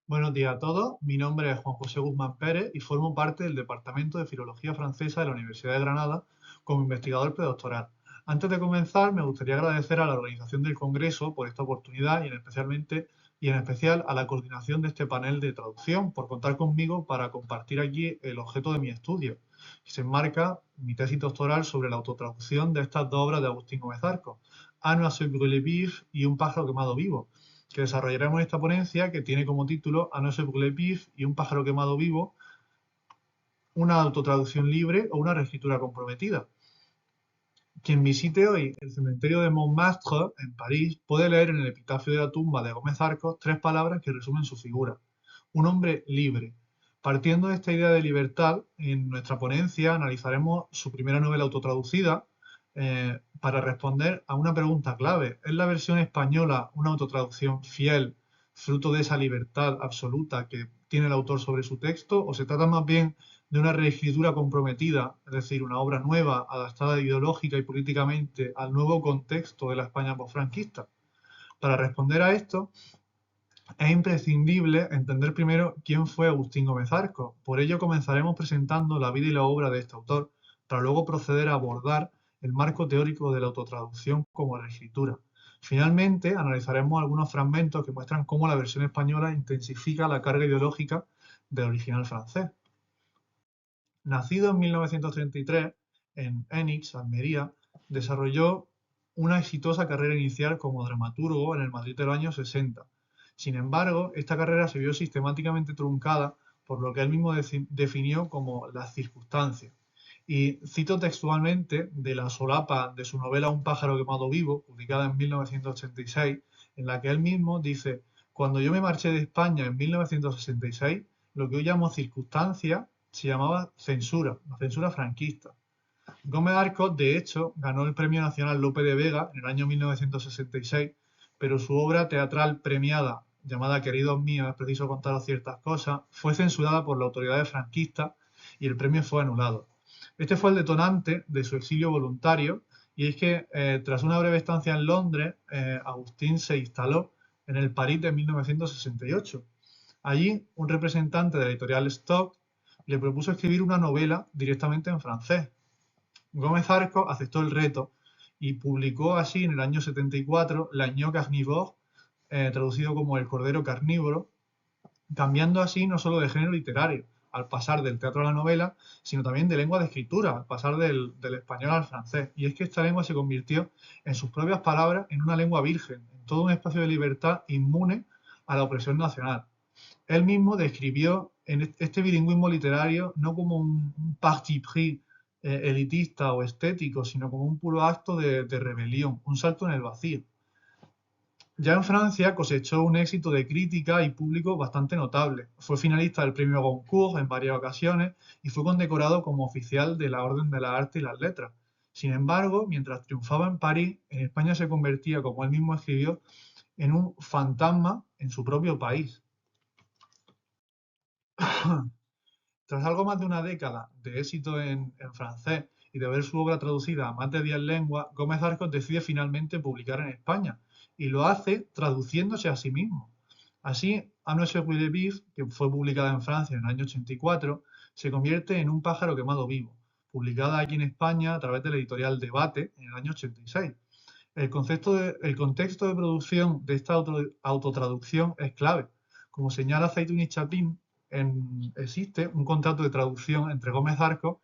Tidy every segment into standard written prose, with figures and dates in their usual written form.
Buenos días a todos, mi nombre es Juan José Guzmán Pérez y formo parte del Departamento de Filología Francesa de la Universidad de Granada como investigador predoctoral. Antes de comenzar, me gustaría agradecer a la organización del Congreso por esta oportunidad y en especial a la coordinación de este panel de traducción por contar conmigo para compartir aquí el objeto de mi estudio, que se enmarca mi tesis doctoral sobre la autotraducción de estas dos obras de Agustín Gómez Arcos, Un oiseau brûlé vif y Un pájaro quemado vivo, que desarrollaremos en esta ponencia, que tiene como título Un oiseau brûlé vif y un pájaro quemado vivo, una autotraducción libre o una reescritura comprometida. Quien visite hoy el cementerio de Montmartre, en París, puede leer en el epitafio de la tumba de Gómez Arcos tres palabras que resumen su figura: un hombre libre. Partiendo de esta idea de libertad, en nuestra ponencia analizaremos su primera novela autotraducida para responder a una pregunta clave. ¿Es la versión española una autotraducción fiel, fruto de esa libertad absoluta que tiene el autor sobre su texto, o se trata más bien de una reescritura comprometida, es decir, una obra nueva, adaptada ideológica y políticamente al nuevo contexto de la España posfranquista? Para responder a esto, es imprescindible entender primero quién fue Agustín Gómez Arcos. Por ello comenzaremos presentando la vida y la obra de este autor, para luego proceder a abordar el marco teórico de la autotraducción como reescritura. Finalmente, analizaremos algunos fragmentos que muestran cómo la versión española intensifica la carga ideológica del original francés. Nacido en 1933 en Enix, Almería, desarrolló una exitosa carrera inicial como dramaturgo en el Madrid de los años 60. Sin embargo, esta carrera se vio sistemáticamente truncada por lo que él mismo definió como las circunstancias. Y cito textualmente de la solapa de su novela Un pájaro quemado vivo, publicada en 1986, en la que él mismo dice: cuando yo me marché de España en 1966, lo que hoy llamo circunstancia se llamaba censura, la censura franquista. Gómez Arcos, de hecho, ganó el Premio Nacional Lope de Vega en el año 1966, pero su obra teatral premiada, llamada Queridos míos, es preciso contaros ciertas cosas, fue censurada por las autoridades franquistas y el premio fue anulado. Este fue el detonante de su exilio voluntario, y es que tras una breve estancia en Londres, Agustín se instaló en el París de 1968. Allí, un representante de la editorial Stock le propuso escribir una novela directamente en francés. Gómez Arcos aceptó el reto y publicó así en el año 74 L'Agneau Carnivore, traducido como El Cordero Carnívoro, cambiando así no solo de género literario, al pasar del teatro a la novela, sino también de lengua de escritura, al pasar del español al francés. Y es que esta lengua se convirtió, en sus propias palabras, en una lengua virgen, en todo un espacio de libertad inmune a la opresión nacional. Él mismo describió en este bilingüismo literario no como un parti pris elitista o estético, sino como un puro acto de rebelión, un salto en el vacío. Ya en Francia cosechó un éxito de crítica y público bastante notable. Fue finalista del premio Goncourt en varias ocasiones y fue condecorado como oficial de la Orden de las Artes y las Letras. Sin embargo, mientras triunfaba en París, en España se convertía, como él mismo escribió, en un fantasma en su propio país. Tras algo más de una década de éxito en francés y de ver su obra traducida a más de 10 lenguas, Gómez Arcos decide finalmente publicar en España, y lo hace traduciéndose a sí mismo. Así, A Noche de Vif, que fue publicada en Francia en el año 84, se convierte en Un pájaro quemado vivo, publicada aquí en España a través de la editorial Debate en el año 86. El contexto de producción de esta autotraducción es clave. Como señala Zaitoun y Chapin, existe un contrato de traducción entre Gómez Arcos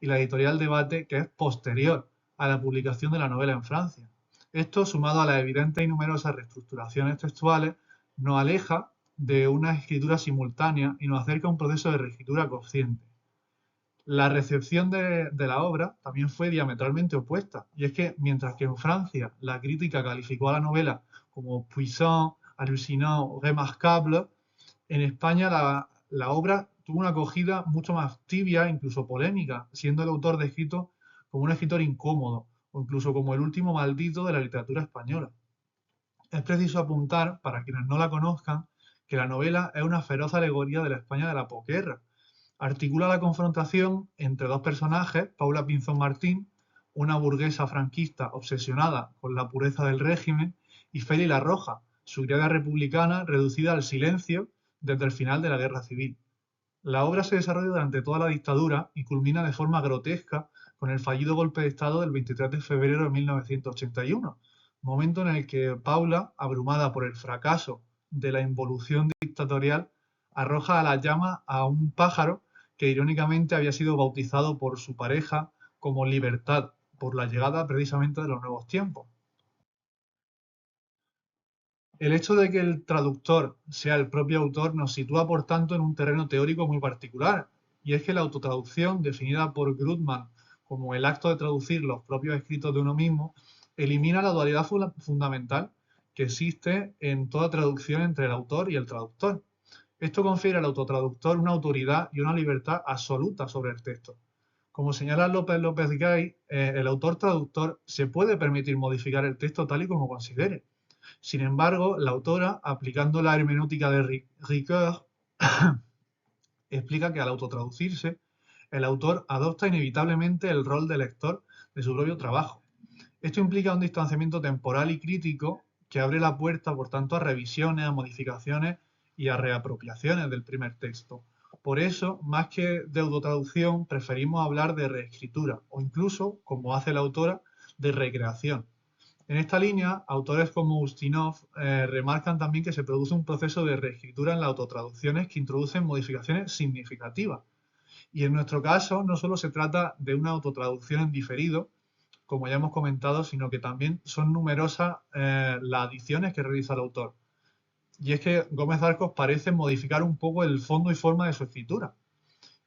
y la editorial Debate que es posterior a la publicación de la novela en Francia. Esto, sumado a las evidentes y numerosas reestructuraciones textuales, nos aleja de una escritura simultánea y nos acerca a un proceso de reescritura consciente. La recepción de la obra también fue diametralmente opuesta, y es que mientras que en Francia la crítica calificó a la novela como puissant, hallucinant, remarquable, en España la obra tuvo una acogida mucho más tibia, incluso polémica, siendo el autor descrito como un escritor incómodo o incluso como el último maldito de la literatura española. Es preciso apuntar, para quienes no la conozcan, que la novela es una feroz alegoría de la España de la posguerra. Articula la confrontación entre dos personajes: Paula Pinzón Martín, una burguesa franquista obsesionada con la pureza del régimen, y Feli La Roja, su criada republicana reducida al silencio desde el final de la Guerra Civil. La obra se desarrolla durante toda la dictadura y culmina de forma grotesca con el fallido golpe de Estado del 23 de febrero de 1981, momento en el que Paula, abrumada por el fracaso de la involución dictatorial, arroja a las llamas a un pájaro que irónicamente había sido bautizado por su pareja como Libertad, por la llegada precisamente de los nuevos tiempos. El hecho de que el traductor sea el propio autor nos sitúa, por tanto, en un terreno teórico muy particular, y es que la autotraducción, definida por Grudman como el acto de traducir los propios escritos de uno mismo, elimina la dualidad fundamental que existe en toda traducción entre el autor y el traductor. Esto confiere al autotraductor una autoridad y una libertad absoluta sobre el texto. Como señala López López Gay, el autor traductor se puede permitir modificar el texto tal y como considere. Sin embargo, la autora, aplicando la hermenéutica de Ricoeur, explica que al autotraducirse, el autor adopta inevitablemente el rol de lector de su propio trabajo. Esto implica un distanciamiento temporal y crítico que abre la puerta, por tanto, a revisiones, a modificaciones y a reapropiaciones del primer texto. Por eso, más que de autotraducción, preferimos hablar de reescritura o incluso, como hace la autora, de recreación. En esta línea, autores como Ustinov remarcan también que se produce un proceso de reescritura en las autotraducciones que introducen modificaciones significativas. Y en nuestro caso, no solo se trata de una autotraducción en diferido, como ya hemos comentado, sino que también son numerosas las adiciones que realiza el autor. Y es que Gómez Arcos parece modificar un poco el fondo y forma de su escritura.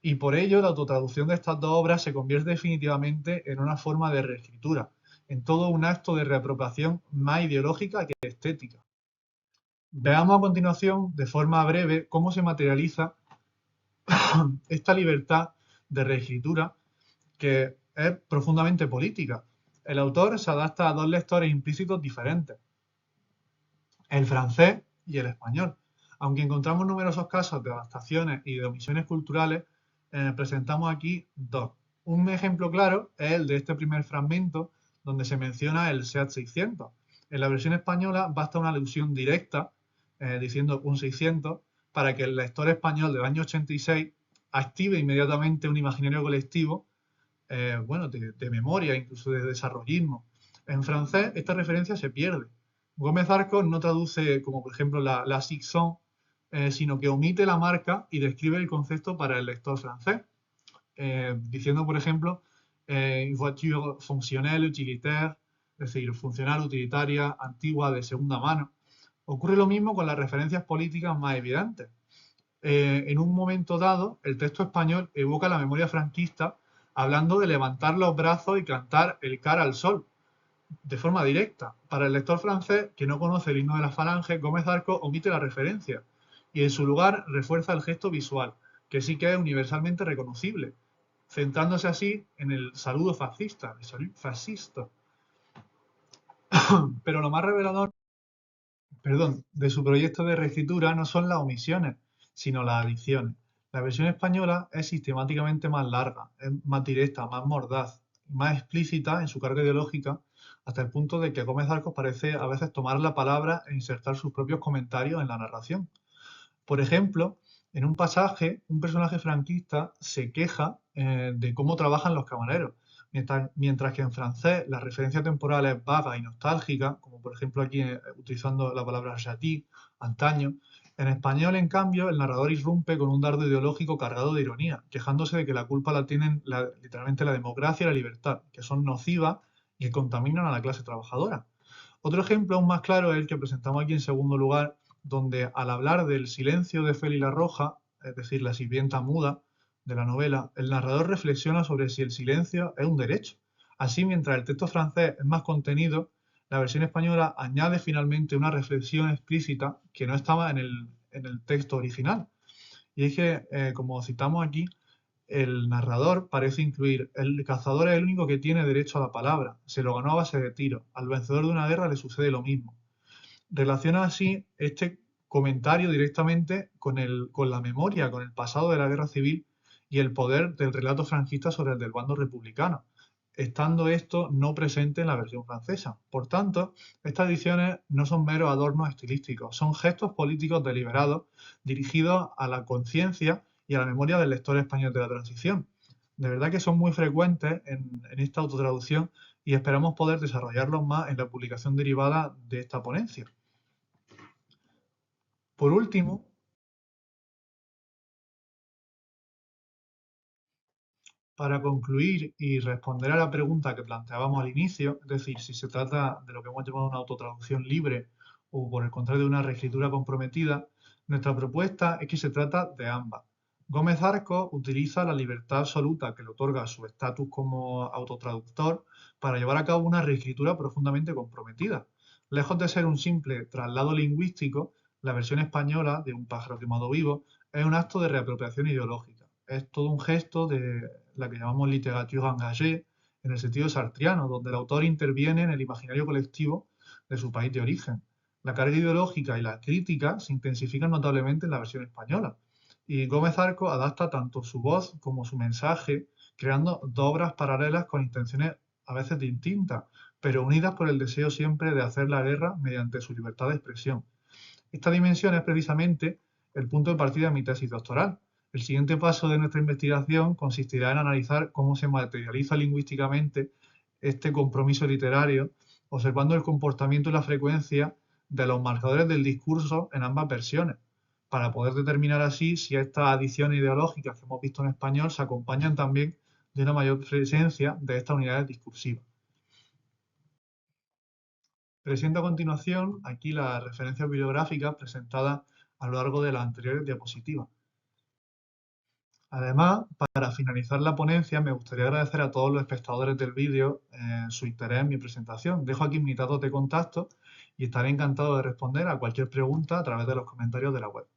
Y por ello, la autotraducción de estas dos obras se convierte definitivamente en una forma de reescritura, en todo un acto de reapropiación más ideológica que estética. Veamos a continuación, de forma breve, cómo se materializa esta libertad de reescritura que es profundamente política. El autor se adapta a dos lectores implícitos diferentes, el francés y el español. Aunque encontramos numerosos casos de adaptaciones y de omisiones culturales, presentamos aquí dos. Un ejemplo claro es el de este primer fragmento, donde se menciona el SEAT 600. En la versión española basta una alusión directa, diciendo un 600, para que el lector español del año 86 active inmediatamente un imaginario colectivo, bueno, de memoria, incluso de desarrollismo. En francés esta referencia se pierde. Gómez Arcos no traduce como por ejemplo la Sixon, sino que omite la marca y describe el concepto para el lector francés, diciendo por ejemplo voiture fonctionnelle, utilitaire, es decir, funcional, utilitaria, antigua, de segunda mano. Ocurre lo mismo con las referencias políticas más evidentes. En un momento dado, el texto español evoca la memoria franquista hablando de levantar los brazos y cantar el cara al sol, de forma directa. Para el lector francés, que no conoce el himno de la falange, Gómez Arcos omite la referencia y en su lugar refuerza el gesto visual, que sí que es universalmente reconocible, centrándose así en el saludo fascista, el saludo fascista. Pero lo más revelador, perdón, de su proyecto de reescritura no son las omisiones, sino las adiciones. La versión española es sistemáticamente más larga, es más directa, más mordaz, más explícita en su carga ideológica, hasta el punto de que Gómez Arcos parece a veces tomar la palabra e insertar sus propios comentarios en la narración. Por ejemplo, en un pasaje, un personaje franquista se queja de cómo trabajan los camareros, mientras que en francés la referencia temporal es vaga y nostálgica, como por ejemplo aquí utilizando la palabra jadis, antaño. En español, en cambio, el narrador irrumpe con un dardo ideológico cargado de ironía, quejándose de que la culpa la tienen literalmente la democracia y la libertad, que son nocivas y que contaminan a la clase trabajadora. Otro ejemplo aún más claro es el que presentamos aquí en segundo lugar, donde al hablar del silencio de Feli la Roja, es decir, la sirvienta muda de la novela, el narrador reflexiona sobre si el silencio es un derecho. Así, mientras el texto francés es más contenido, la versión española añade finalmente una reflexión explícita que no estaba en el texto original. Y es que, como citamos aquí, el narrador parece incluir: el cazador es el único que tiene derecho a la palabra, se lo ganó a base de tiros, al vencedor de una guerra le sucede lo mismo. Relaciona así este comentario directamente con la memoria, con el pasado de la guerra civil y el poder del relato franquista sobre el del bando republicano. estando esto no presente en la versión francesa. Por tanto, estas ediciones no son meros adornos estilísticos, son gestos políticos deliberados dirigidos a la conciencia y a la memoria del lector español de la transición. De verdad que son muy frecuentes en esta autotraducción y esperamos poder desarrollarlos más en la publicación derivada de esta ponencia. Por último, para concluir y responder a la pregunta que planteábamos al inicio, es decir, si se trata de lo que hemos llamado una autotraducción libre o por el contrario de una reescritura comprometida, nuestra propuesta es que se trata de ambas. Gómez Arcos utiliza la libertad absoluta que le otorga su estatus como autotraductor para llevar a cabo una reescritura profundamente comprometida. Lejos de ser un simple traslado lingüístico, la versión española de Un pájaro quemado vivo es un acto de reapropiación ideológica. Es todo un gesto de la que llamamos literature engagée, en el sentido sartriano, donde el autor interviene en el imaginario colectivo de su país de origen. La carga ideológica y la crítica se intensifican notablemente en la versión española. Y Gómez Arco adapta tanto su voz como su mensaje, creando dos obras paralelas con intenciones a veces distintas, pero unidas por el deseo siempre de hacer la guerra mediante su libertad de expresión. Esta dimensión es precisamente el punto de partida de mi tesis doctoral. El siguiente paso de nuestra investigación consistirá en analizar cómo se materializa lingüísticamente este compromiso literario, observando el comportamiento y la frecuencia de los marcadores del discurso en ambas versiones, para poder determinar así si estas adiciones ideológicas que hemos visto en español se acompañan también de una mayor presencia de estas unidades discursivas. Presento a continuación aquí las referencias bibliográficas presentadas a lo largo de las anteriores diapositivas. Además, para finalizar la ponencia, me gustaría agradecer a todos los espectadores del vídeo su interés en mi presentación. Dejo aquí mis datos de contacto y estaré encantado de responder a cualquier pregunta a través de los comentarios de la web.